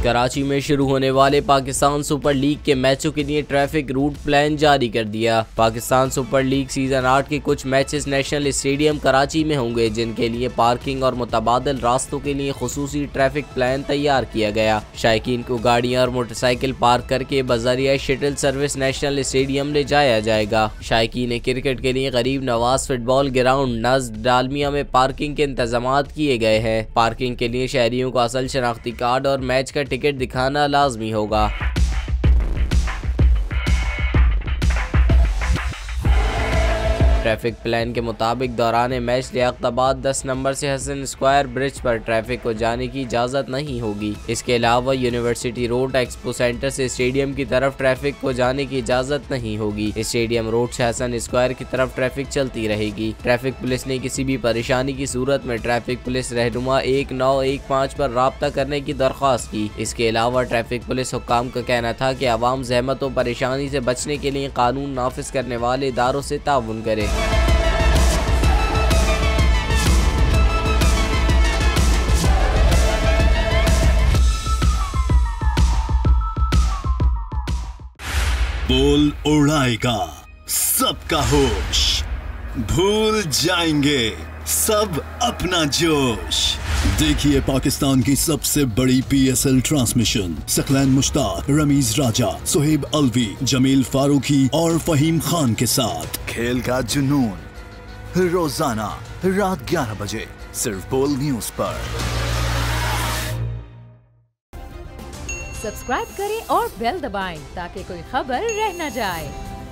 कराची में शुरू होने वाले पाकिस्तान सुपर लीग के मैचों के लिए ट्रैफिक रूट प्लान जारी कर दिया। पाकिस्तान सुपर लीग सीजन 8 के कुछ मैचेस नेशनल स्टेडियम कराची में होंगे, जिनके लिए पार्किंग और मुतबादिल रास्तों के लिए खुसूसी ट्रैफिक प्लान तैयार किया गया। शायकीन को गाड़ियां और मोटरसाइकिल पार्क करके बजरिया शटल सर्विस नेशनल स्टेडियम ले जाया जाएगा। शायकीन क्रिकेट के लिए गरीब नवाज फुटबॉल ग्राउंड नज़्द डालमिया में पार्किंग के इंतजाम किए गए हैं। पार्किंग के लिए शहरियों को असल शनाख्ती कार्ड और मैच का टिकट दिखाना लाजमी होगा। ट्रैफिक प्लान के मुताबिक दौरान मैच लियाकताबाद 10 नंबर से हसन स्क्वायर ब्रिज पर ट्रैफिक को जाने की इजाज़त नहीं होगी। इसके अलावा यूनिवर्सिटी रोड एक्सपो सेंटर से स्टेडियम की तरफ ट्रैफिक को जाने की इजाज़त नहीं होगी। स्टेडियम रोड से हसन स्क्वायर की तरफ ट्रैफिक चलती रहेगी। ट्रैफिक पुलिस ने किसी भी परेशानी की सूरत में ट्रैफिक पुलिस रहनुमा 1915 पर राब्ता करने की दरख्वास्त की। इसके अलावा ट्रैफिक पुलिस हुक्काम का कहना था कि आवाम ज़हमत और परेशानी से बचने के लिए कानून नाफिज करने वाले इदारों से ताउन करे। बोल उड़ाएगा सबका होश, भूल जाएंगे सब अपना जोश। देखिए पाकिस्तान की सबसे बड़ी PSL ट्रांसमिशन सकलैन मुश्ताक, रमीज राजा, सुहेब अलवी, जमील फारूकी और फहीम खान के साथ खेल का जुनून रोजाना रात 11 बजे सिर्फ बोल न्यूज पर। सब्सक्राइब करें और बेल दबाएं ताकि कोई खबर रह न जाए।